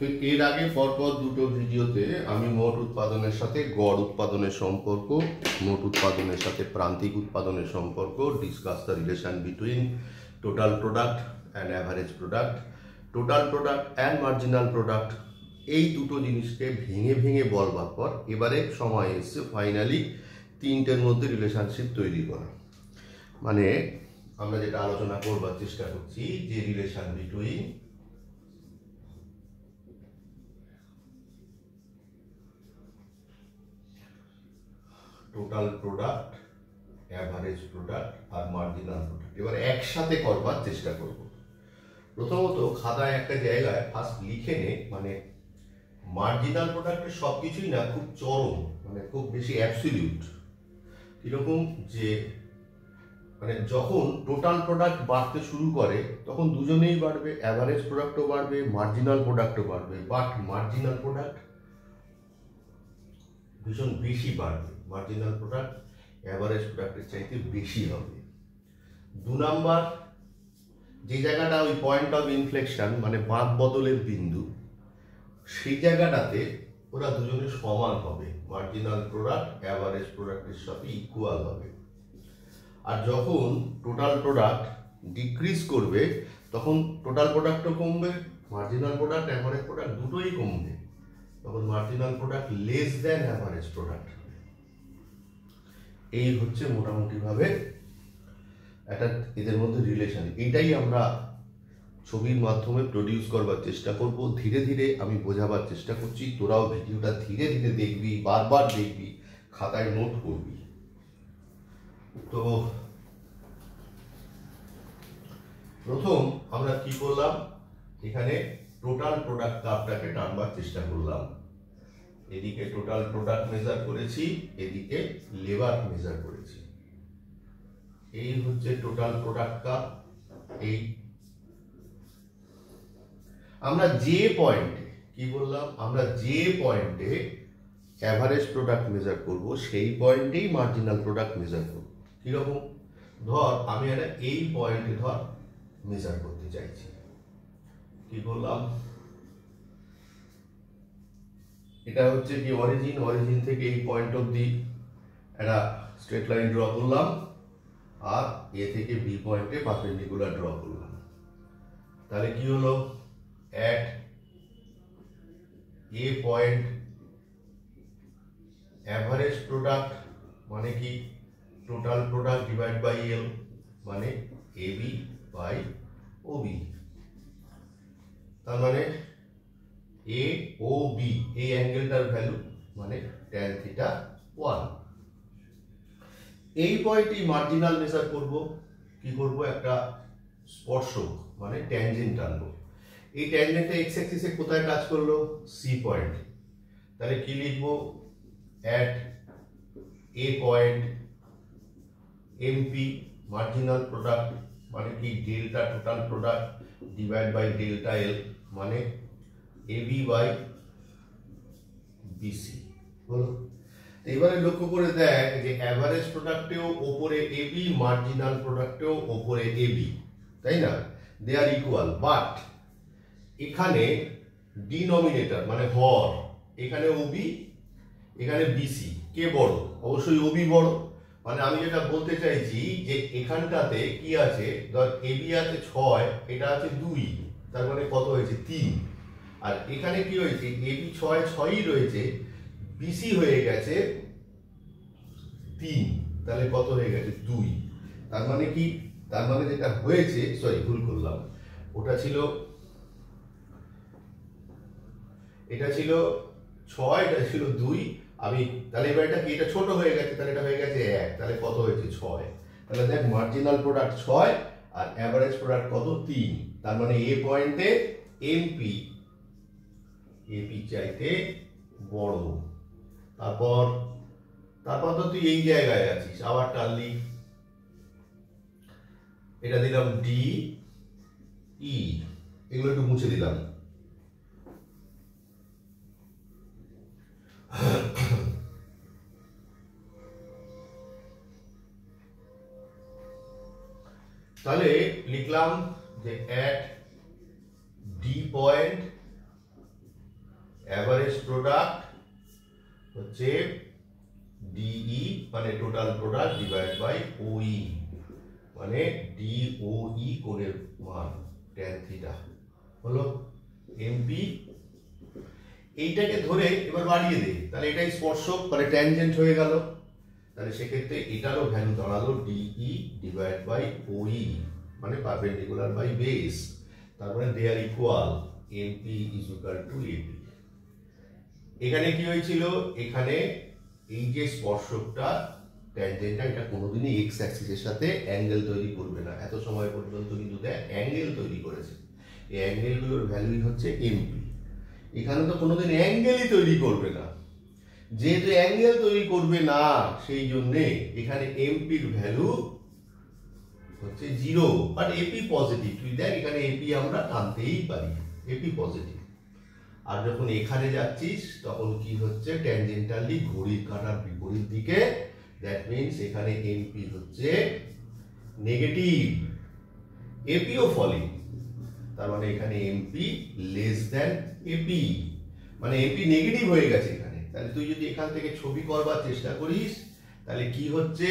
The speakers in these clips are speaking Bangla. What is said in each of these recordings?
তো এর আগে পরপর দুটো ভিডিওতে আমি মোট উৎপাদনের সাথে গড় উৎপাদনের সম্পর্ক, মোট উৎপাদনের সাথে প্রান্তিক উৎপাদনের সম্পর্ক, discuss the relation between total product and average product, total product and marginal product, এই দুটো জিনিসকে ভেঙে ভেঙে বলবার পর এবারে সময় এসছে ফাইনালি তিনটের মধ্যে রিলেশনশিপ তৈরি করা। মানে আমরা যেটা আলোচনা করবার চেষ্টা করছি যে relation between total product, average product আর মার্জিনাল প্রোডাক্ট এবার একসাথে করবার চেষ্টা করব। প্রথমত খাতায় একটা জায়গায় ফার্স্ট লিখে নে, মানে মার্জিনাল প্রোডাক্টের সব কিছুই না খুব চরম, মানে খুব বেশি অ্যাবসলিউট। এরকম যে মানে যখন টোটাল প্রোডাক্ট বাড়তে শুরু করে তখন দুজনেই বাড়বে, অ্যাভারেজ প্রোডাক্টও বাড়বে, মার্জিনাল প্রোডাক্টও বাড়বে, বাট মার্জিনাল প্রোডাক্ট ভীষণ বেশি বাড়বে, মার্জিনাল প্রোডাক্ট অ্যাভারেজ প্রোডাক্টের চাইতে বেশি হবে। দু নাম্বার যে জায়গাটা ওই পয়েন্ট অফ ইনফ্লেকশন মানে বাঁক বদলের বিন্দু, সেই জায়গাটাতে ওরা দুজনে সমান হবে, মার্জিনাল প্রোডাক্ট অ্যাভারেজ প্রোডাক্টের সাথে ইকুয়াল হবে। আর যখন টোটাল প্রোডাক্ট ডিক্রিজ করবে তখন টোটাল প্রোডাক্টও কমবে, মার্জিনাল প্রোডাক্ট অ্যাভারেজ প্রোডাক্ট দুটোই কমবে, তখন marginal product less than average product. এই হচ্ছে মোটামুটি ভাবে একটা এদের মধ্যে রিলেশন। এটাই আমরা ছবির মাধ্যমে প্রডিউস করবার চেষ্টা করব। ধীরে ধীরে আমি বোঝাবার চেষ্টা করছি, তোরাও ভিডিওটা ধীরে ধীরে দেখবি, বারবার দেখবি, খাতায় নোট করবি। তো প্রথম আমরা কি করলাম, এখানে টোটাল প্রোডাক্ট কার্ভটাকে টানবার চেষ্টা করলাম। এদিকে টোটাল প্রোডাক্ট মেজার করেছি, এদিকে লেবার মেজার করেছি। এই হচ্ছে টোটাল প্রোডাক্ট কার্ভ। এই আমরা যে পয়েন্টে কি বললাম, আমরা যে পয়েন্টে অ্যাভারেজ প্রোডাক্ট মেজার করব সেই পয়েন্টেই মার্জিনাল প্রোডাক্ট মেজার করব। কিরকম, ধর আমি একটা এই পয়েন্টে ধর মেজার করতে চাইছি, কি বললাম, এটা হচ্ছে কি অরিজিন, অরিজিন থেকে এই পয়েন্ট অবধি একটা স্ট্রেট লাইন ড্র করলাম, আর এ থেকে বি পয়েন্টে পারপেন্ডিকুলার ড্র করলাম। তাহলে কি হলো, at a point average product মানে কি total product divide by L মানে এবি বাই ওবি। তার মানে এ ও বি এই অ্যাঙ্গেলটার ভ্যালু মানে tan থিটা 1। এই পয়েন্টে মার্জিনাল মেজার করব, কি করব, একটা স্পর্শক মানে ট্যানজেন্ট টানবো। এই ট্যানজেন্টটা এক্স অ্যাক্সিসে কোথায় কাজ করলো, সি পয়েন্ট। তাহলে কি লিখবো, at a point MP marginal product মানে কি delta total product divide by delta L মানে এবি বাই বিসি হলো। এবারে লক্ষ্য করে দেখ যে অ্যাভারেজ প্রোডাক্টেও ওপরে এবি, মার্জিনাল প্রোডাক্টেও ওপরে এবি, তাই না, দে আর ইকুয়াল। বাট এখানে ডিনোমিনেটর মানে হর, এখানে ওবি এখানে বিসি, কে বড়, অবশ্যই ওবি বড়। মানে আমি যেটা বলতে চাইছি যে এখানটাতে কি আছে, ধর এবি আছে 6, এটা আছে 2, তার মানে কত হয়েছে 3। আর এখানে কি হয়েছে, এবি 6ই রয়েছে, বিসি হয়ে গেছে 3, তাহলে কত হয়ে গেছে 2। তার মানে কি, তার মানে যেটা হয়েছে, সরি ভুল করলাম, ওটা ছিল, এটা ছিল 6, এটা ছিল 2, আমি তাহলে এবার এটা কি, এটা ছোট হয়ে গেছে, তাহলে এটা হয়ে গেছে 1, তাহলে কত হয়েছে 6। তাহলে দেখ মার্জিনাল প্রোডাক্ট 6 আর অ্যাভারেজ প্রোডাক্ট কত 3। তার মানে এ পয়েন্টে এমপি এপি চাইতে বড়। তারপর তো তুই এই জায়গায় আছিস, আবার টানলি, এটা দিলাম ডি ই, এগুলো একটু মুছে দিলাম। তাহলে লিখলাম যে at D point average product হচ্ছে ডিই মানে টোটাল প্রোডাক্ট ডিভাইড বাই ওই মানে ডিওই কোণের মান tan থিটা হলো এমপি। এইটাকে ধরে এবার বাড়িয়ে দেই, তাহলে এটাই স্পর্শক মানে ট্যানজেন্ট হয়ে গেল। তাহলে সেক্ষেত্রে এটারও ভ্যালু দাঁড়ালো ডিই ডিভাইড বাই ওই মানে পারপেন্ডিকুলার বাই বেস, তারপরে they are equal MP is equal to AP. এখানে কি হয়েছিল, এখানে এই যে স্পর্শকটা ট্যানজেন্টটা এটা কোনোদিনই এক্স অ্যাক্সিসের সাথে অ্যাঙ্গেল তৈরি করবে না। এত সময় পর্যন্ত কিন্তু অ্যাঙ্গেল তৈরি করেছে, এই অ্যাঙ্গেলগুলোর ভ্যালুই হচ্ছে এমপি। এখানে তো কোনোদিন অ্যাঙ্গেলই তৈরি করবে না, যেহেতু অ্যাঙ্গেল তৈরি করবে না সেই জন্যে এখানে এমপির ভ্যালু হচ্ছে 0, বাট এপি পজিটিভ। তুই দেখ এখানে এপি আমরা টানতেই পারি, এপি পজিটিভ। আর যখন এখানে যাচ্ছিস তখন কি হচ্ছে, ট্যানজেন্টালি ঘড়ির কাঁটার বিপরীত দিকে, দ্যাট মিনস এখানে এমপি হচ্ছে নেগেটিভ, এপিও ফলিং। তার মানে এখানে এমপি লেস দ্যান এপি, মানে এপি নেগেটিভ হয়ে গেছে এখানে। তাহলে তুই যদি এখান থেকে ছবি করবার চেষ্টা করিস তাহলে কি হচ্ছে,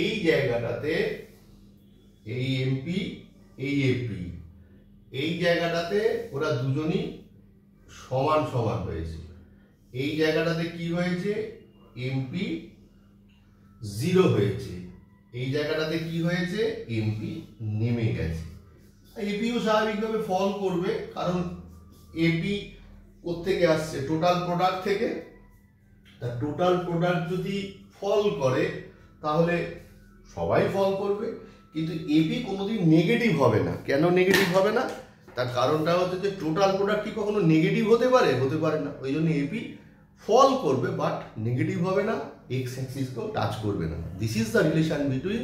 এই জায়গাটাতে এই এমপি এই এপি, এই জায়গাটাতে ওরা দুজনই সমান সমান হয়েছে। এই জায়গাটাতে কি হয়েছে, এমপি 0 হয়েছে, এই জায়গাটাতে কি হয়েছে, এমপি নেমে গেছে। এপিও স্বাভাবিকভাবে ফল করবে, কারণ এপি কোত্থেকে আসছে, টোটাল প্রোডাক্ট থেকে। তা টোটাল প্রোডাক্ট যদি ফল করে তাহলে সবাই ফল করবে, কিন্তু এপি কোনোদিন নেগেটিভ হবে না। কেন নেগেটিভ হবে না, তার কারণটা হচ্ছে যে টোটাল প্রোডাক্ট কি কখনো নেগেটিভ হতে পারে, হতে পারে না। ওই জন্য এপি ফল করবে বাট নেগেটিভ হবে না, এক্স অ্যাক্সিসকেও টাচ করবে না। This is the relation between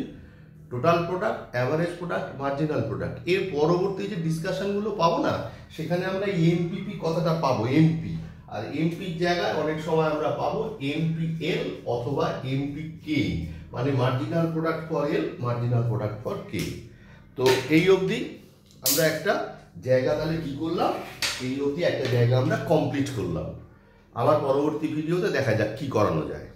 total product, average product, marginal product. এর পরবর্তী যে ডিসকাশনগুলো পাবো না, সেখানে আমরা এমপিপি কথাটা পাবো, এমপি। আর এমপির জায়গায় অনেক সময় আমরা পাবো এমপিএল অথবা এমপিকে, মানে marginal product for L, marginal product for K. তো এই অবধি আমরা একটা জায়গা তাহলে কি করলাম, এই অবধি একটা জায়গা আমরা কমপ্লিট করলাম। আবার পরবর্তী ভিডিওতে দেখা যাক কি করানো যায়।